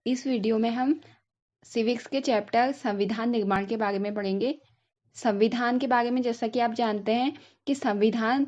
इस वीडियो में हम सिविक्स के चैप्टर संविधान निर्माण के बारे में पढ़ेंगे। संविधान के बारे में जैसा कि आप जानते हैं कि संविधान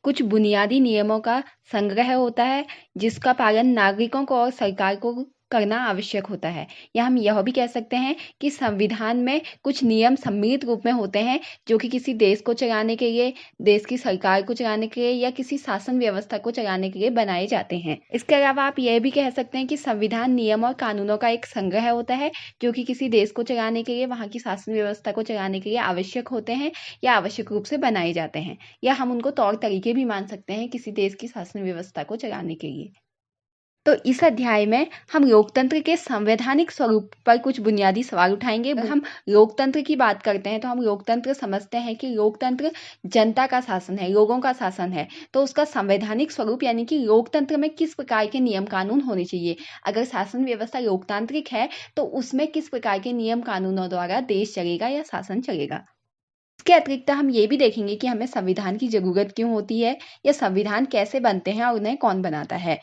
कुछ बुनियादी नियमों का संग्रह होता है जिसका पालन नागरिकों को और सरकार को करना आवश्यक होता है। या हम यह भी कह सकते हैं कि संविधान में कुछ नियम सम्मिलित रूप में होते हैं जो कि किसी देश को चलाने के लिए, देश की सरकार को चलाने के लिए या किसी शासन व्यवस्था को चलाने के लिए बनाए जाते हैं। इसके अलावा आप यह भी कह सकते हैं कि संविधान नियम और कानूनों का एक संग्रह होता है जो कि किसी देश को चलाने के लिए, वहाँ की शासन व्यवस्था को चलाने के लिए आवश्यक होते हैं या आवश्यक रूप से बनाए जाते हैं, या हम उनको तौर तरीके भी मान सकते हैं किसी देश की शासन व्यवस्था को चलाने के लिए। तो इस अध्याय में हम लोकतंत्र के संवैधानिक स्वरूप पर कुछ बुनियादी सवाल उठाएंगे। हम लोकतंत्र की बात करते हैं तो हम लोकतंत्र समझते हैं कि लोकतंत्र जनता का शासन है, लोगों का शासन है। तो उसका संवैधानिक स्वरूप यानी कि लोकतंत्र में किस प्रकार के नियम कानून होने चाहिए। अगर शासन व्यवस्था लोकतांत्रिक है तो उसमें किस प्रकार के नियम कानूनों द्वारा देश चलेगा या शासन चलेगा। इसके अतिरिक्त हम ये भी देखेंगे कि हमें संविधान की जरूरत क्यों होती है या संविधान कैसे बनते हैं और उन्हें कौन बनाता है।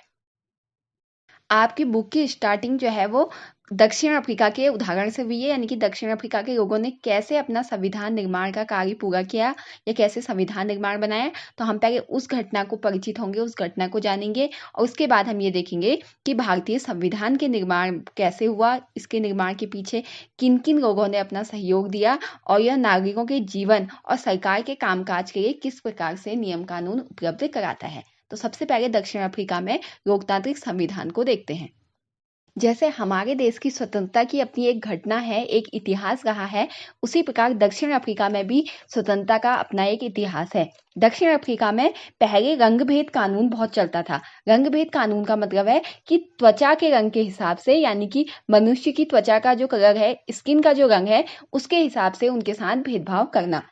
आपकी बुक की स्टार्टिंग जो है वो दक्षिण अफ्रीका के उदाहरण से हुई है, यानी कि दक्षिण अफ्रीका के लोगों ने कैसे अपना संविधान निर्माण का कार्य पूरा किया या कैसे संविधान निर्माण बनाया। तो हम पहले उस घटना को परिचित होंगे, उस घटना को जानेंगे और उसके बाद हम ये देखेंगे कि भारतीय संविधान के निर्माण कैसे हुआ, इसके निर्माण के पीछे किन किन लोगों ने अपना सहयोग दिया और यह नागरिकों के जीवन और सरकार के कामकाज के लिए किस प्रकार से नियम कानून उपलब्ध कराता है। तो सबसे पहले दक्षिण अफ्रीका में लोकतांत्रिक संविधान को देखते हैं। जैसे हमारे देश की स्वतंत्रता की अपनी एक घटना है, एक इतिहास रहा है, उसी प्रकार दक्षिण अफ्रीका में भी स्वतंत्रता का अपना एक इतिहास है। दक्षिण अफ्रीका में पहले रंगभेद कानून बहुत चलता था। रंगभेद कानून का मतलब है कि त्वचा के रंग के हिसाब से, यानी कि मनुष्य की त्वचा का जो कलर है, स्किन का जो रंग है, उसके हिसाब से उनके साथ भेदभाव करना।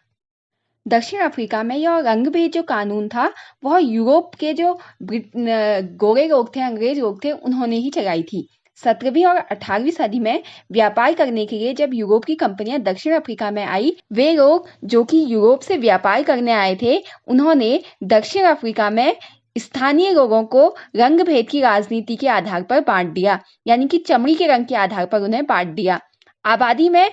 दक्षिण अफ्रीका में यह रंगभेद जो कानून था वह यूरोप के जो गोरे लोग थे, अंग्रेज लोग थे, उन्होंने ही चलाई थी। 17वीं और 18वीं सदी में व्यापार करने के लिए जब यूरोप की कंपनियां दक्षिण अफ्रीका में आई, वे लोग जो कि यूरोप से व्यापार करने आए थे, उन्होंने दक्षिण अफ्रीका में स्थानीय लोगों को रंग भेद की राजनीति के आधार पर बांट दिया, यानी कि चमड़ी के रंग के आधार पर उन्हें बांट दिया। आबादी में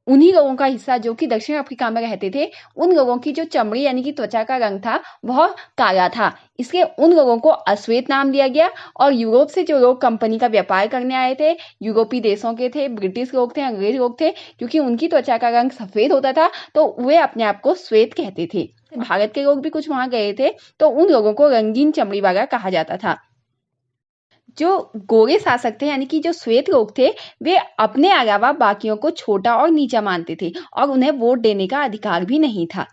उन्हीं लोगों का हिस्सा जो कि दक्षिण अफ्रीका में रहते थे, उन लोगों की जो चमड़ी यानी कि त्वचा का रंग था वह काला था, इसलिए उन लोगों को अश्वेत नाम दिया गया। और यूरोप से जो लोग कंपनी का व्यापार करने आए थे, यूरोपीय देशों के थे, ब्रिटिश लोग थे, अंग्रेज लोग थे, क्योंकि उनकी त्वचा का रंग सफेद होता था तो वे अपने आप को श्वेत कहते थे। भारत के लोग भी कुछ वहां गए थे तो उन लोगों को रंगीन चमड़ी वाला कहा जाता था। जो गोरे शासक थे यानी कि जो श्वेत लोग थे, वे अपने अलावा बाकियों को छोटा और नीचा मानते थे और उन्हें वोट देने का अधिकार भी नहीं था।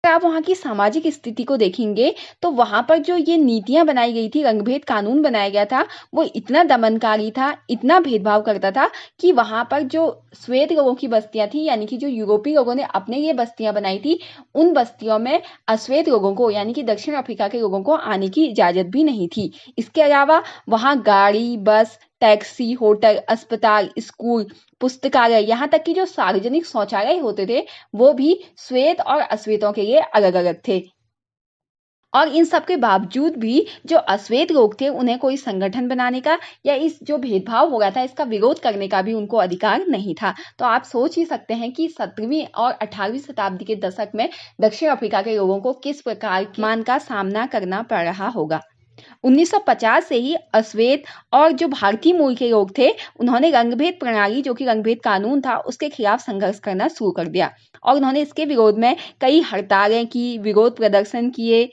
अगर आप वहाँ की सामाजिक स्थिति को देखेंगे तो वहाँ पर जो ये नीतियां बनाई गई थी, रंगभेद कानून बनाया गया था, वो इतना दमनकारी था, इतना भेदभाव करता था कि वहाँ पर जो श्वेत लोगों की बस्तियां थी, यानी कि जो यूरोपीय लोगों ने अपने लिए बस्तियां बनाई थी, उन बस्तियों में अश्वेत लोगों को यानी कि दक्षिण अफ्रीका के लोगों को आने की इजाजत भी नहीं थी। इसके अलावा वहाँ गाड़ी, बस, टैक्सी, होटल, अस्पताल, स्कूल, पुस्तकालय, यहाँ तक कि जो सार्वजनिक शौचालय होते थे वो भी श्वेत और अश्वेतों के लिए अलग अलग थे। और इन सब के बावजूद भी जो अश्वेत लोग थे उन्हें कोई संगठन बनाने का या इस जो भेदभाव हो रहा था इसका विरोध करने का भी उनको अधिकार नहीं था। तो आप सोच ही सकते हैं कि 17वीं और 18वीं शताब्दी के दशक में दक्षिण अफ्रीका के लोगों को किस प्रकार के मान का सामना करना पड़ रहा होगा। 1950 से ही अश्वेत और जो भारतीय मूल के लोग थे उन्होंने रंगभेद प्रणाली जो कि रंगभेद कानून था उसके खिलाफ संघर्ष करना शुरू कर दिया और उन्होंने इसके विरोध में कई हड़तालें की, विरोध प्रदर्शन किए।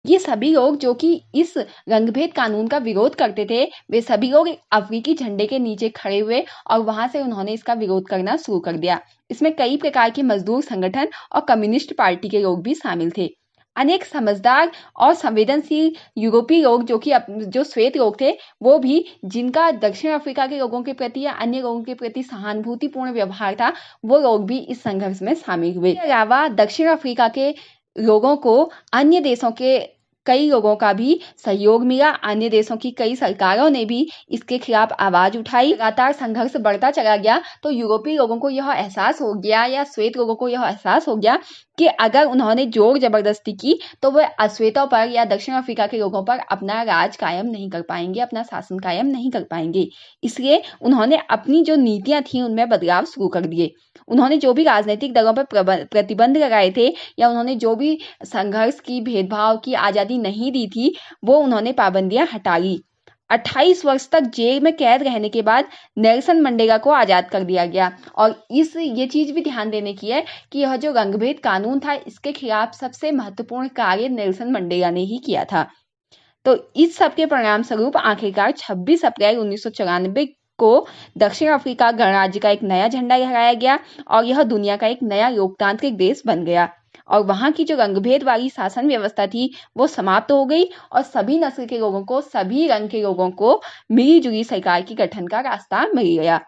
ये सभी लोग जो कि इस रंगभेद कानून का विरोध करते थे, वे सभी लोग अफ्रीकी झंडे के नीचे खड़े हुए और वहां से उन्होंने इसका विरोध करना शुरू कर दिया। इसमें कई प्रकार के मजदूर संगठन और कम्युनिस्ट पार्टी के लोग भी शामिल थे। अनेक समझदार और संवेदनशील यूरोपीय लोग जो कि जो श्वेत लोग थे, वो भी जिनका दक्षिण अफ्रीका के लोगों के प्रति या अन्य लोगों के प्रति सहानुभूतिपूर्ण व्यवहार था, वो लोग भी इस संघर्ष में शामिल हुए। इसके अलावा दक्षिण अफ्रीका के लोगों को अन्य देशों के कई लोगों का भी सहयोग मिला। अन्य देशों की कई सरकारों ने भी इसके खिलाफ आवाज उठाई। लगातार संघर्ष बढ़ता चला गया तो यूरोपीय लोगों को यह एहसास हो गया या श्वेत लोगों को यह एहसास हो गया कि अगर उन्होंने जोर जबरदस्ती की तो वह अश्वेतों पर या दक्षिण अफ्रीका के लोगों पर अपना राज कायम नहीं कर पाएंगे, अपना शासन कायम नहीं कर पाएंगे। इसलिए उन्होंने अपनी जो नीतियां थी उनमें बदलाव शुरू कर दिए। उन्होंने जो भी राजनीतिक दलों पर प्रतिबंध लगाए थे या उन्होंने जो भी संघर्ष की, भेदभाव की आजादी नहीं दी थी, वो उन्होंने पाबंदियां हटा ली। 28 वर्ष तक जेल में कैद रहने के बाद नेल्सन मंडेला को आजाद कर दिया गया। और ये चीज भी ध्यान देने की है कि यह जो रंगभेद कानून था, इसके खिलाफ सबसे महत्वपूर्ण कार्य नेल्सन मंडेला ने ही किया था। तो इस सब के परिणाम स्वरूप आखिरकार 26 अप्रैल 1994 को दक्षिण अफ्रीका गणराज्य का एक नया झंडा लहराया गया और यह दुनिया का एक नया लोकतांत्रिक देश बन गया। और वहां की जो रंगभेद वाली शासन व्यवस्था थी वो समाप्त हो गई और सभी नस्ल के लोगों को, सभी रंग के लोगों को मिली-जुली सरकार की गठन का रास्ता मिल गया।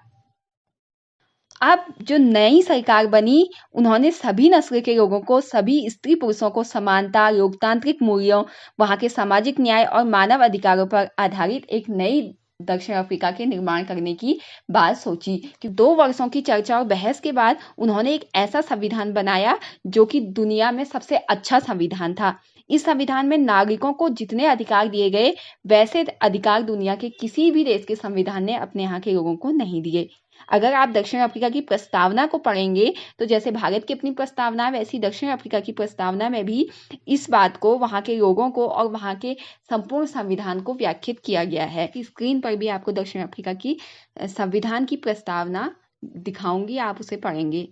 अब जो नई सरकार बनी, उन्होंने सभी नस्ल के लोगों को, सभी स्त्री पुरुषों को समानता, लोकतांत्रिक मूल्यों, वहां के सामाजिक न्याय और मानव अधिकारों पर आधारित एक नई दक्षिण अफ्रीका के निर्माण करने की बात सोची। कि 2 वर्षों की चर्चा और बहस के बाद उन्होंने एक ऐसा संविधान बनाया जो कि दुनिया में सबसे अच्छा संविधान था। इस संविधान में नागरिकों को जितने अधिकार दिए गए, वैसे अधिकार दुनिया के किसी भी देश के संविधान ने अपने यहाँ के लोगों को नहीं दिए। अगर आप दक्षिण अफ्रीका की प्रस्तावना को पढ़ेंगे तो जैसे भारत की अपनी प्रस्तावना, वैसी दक्षिण अफ्रीका की प्रस्तावना में भी इस बात को, वहां के लोगों को और वहां के संपूर्ण संविधान को व्याख्यात किया गया है। स्क्रीन पर भी आपको दक्षिण अफ्रीका की संविधान की प्रस्तावना दिखाऊंगी, आप उसे पढ़ेंगे।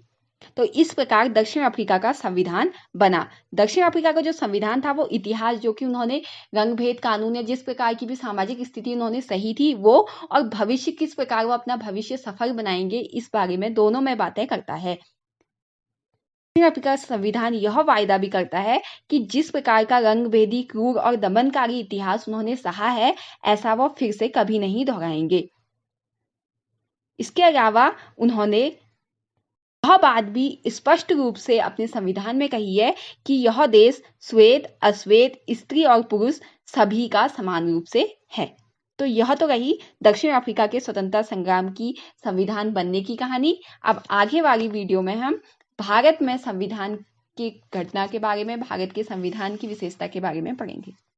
तो इस प्रकार दक्षिण अफ्रीका का संविधान बना। दक्षिण अफ्रीका का जो संविधान था वो इतिहास, जो कि उन्होंने रंगभेद कानून या जिस प्रकार की भी सामाजिक स्थिति उन्होंने सही थी वो, और भविष्य किस प्रकार वो अपना भविष्य सफल बनाएंगे, इस बारे में दोनों में बातें करता है। दक्षिण अफ्रीका संविधान यह वायदा भी करता है कि जिस प्रकार का रंगभेदी, क्रूर और दमनकारी इतिहास उन्होंने सहा है, ऐसा वो फिर से कभी नहीं दोहराएंगे। इसके अलावा उन्होंने यह बात भी स्पष्ट रूप से अपने संविधान में कही है कि यह देश श्वेत, अश्वेत, स्त्री और पुरुष सभी का समान रूप से है। तो यह तो रही दक्षिण अफ्रीका के स्वतंत्रता संग्राम की संविधान बनने की कहानी। अब आगे वाली वीडियो में हम भारत में संविधान की घटना के बारे में, भारत के संविधान की विशेषता के बारे में पढ़ेंगे।